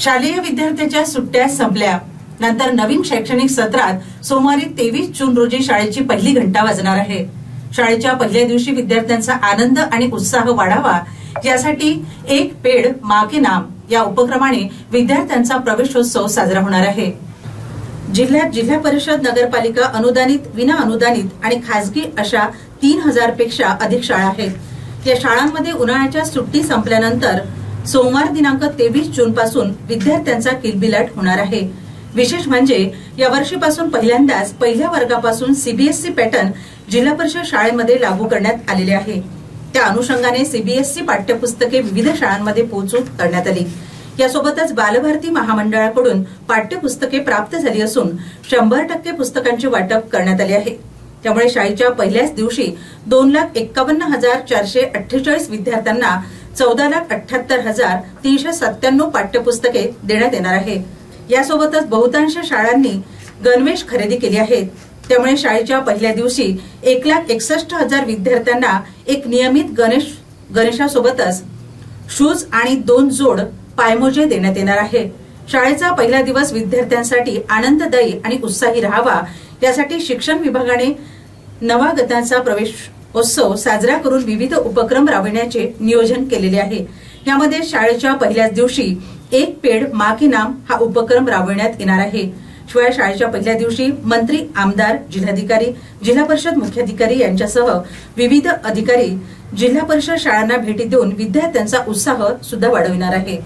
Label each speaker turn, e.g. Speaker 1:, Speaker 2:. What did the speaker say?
Speaker 1: शालेय विद्यार्थ्यांच्या सुट्ट्या संपल्या नंतर नवीन शैक्षणिक सत्रात सोमवारी 23 जून रोजी शाळेची पहिली घंटा वाजणार आहे। शाळेच्या पहिल्या दिवशी विद्यार्थ्यांचा आनंद आणि उत्साह वाढावा यासाठी एक पेड़ मां के नाम या उपक्रमाने विद्यार्थ्यांचा प्रवेशोत्सव साजरा होणार आहे। जिल्ह्यात जिल्हा परिषद, नगरपालिका, अनुदानित, विना अनुदानित आणि खासगी अशा 3000 पेक्षा अधिक शाळा आहेत। या शाळांमध्ये उन्हाळ्याच्या सुट्टी संपल्यानंतर सोमवार दिनांक 23 जून पासून विद्यार्थ्यांचा किलबिलाट होणार आहे। विशेष म्हणजे या वर्षीपासून पहिल्यांदाच पहिल्या वर्गापासून सीबीएसई पॅटर्न जिल्हा परिषद शाळेमध्ये लागू करण्यात आलेले आहे। त्या अनुषंगाने सीबीएसई पाठ्यपुस्तके विविध शाळांमध्ये पोहोचू करण्यात आली। यासोबतच बालभारती महामंडळाकडून पाठ्यपुस्तके प्राप्त झाली असून 100% पुस्तकांचे वाटप करण्यात आले आहे। त्यामुळे शाळेच्या पहिल्याच दिवशी 2,51,448 विद्यार्थ्यांना 14,78,397 पाठ्यपुस्तके देण्यात येणार आहे। यासोबतच बहुतांश शाळांनी गणवेश खरेदी केली आहेत। त्यामुळे शाळेच्या पहिल्या दिवशी 1,61,000 विद्यार्थ्यांना एक नियमित गणेशासोबतच शूज आणि 2 जोड पायमोजे देण्यात येणार आहे। शाळेचा पहिला दिवस विद्यार्थ्यांसाठी आनंददायी आणि उत्साही राहावा यासाठी शिक्षण विभागाने नवागतांचा प्रवेशोत्सव साजरा करून विविध उपक्रम राबविण्याचे नियोजन केलेले आहे। यामध्ये शाळेच्या पहिल्याच दिवशी एक पेड़ मां के नाम हा उपक्रम राबविण्यात येणार आहे। शिवाय शाळेच्या पहिल्या दिवशी मंत्री, आमदार, जिल्हाधिकारी, जिल्हा परिषद मुख्याधिकारी यांच्यासह विविध अधिकारी जिल्हा परिषद शाळांना भेटी देऊन विद्यार्थ्यांचा उत्साह सुद्धा वाढविणार आहे।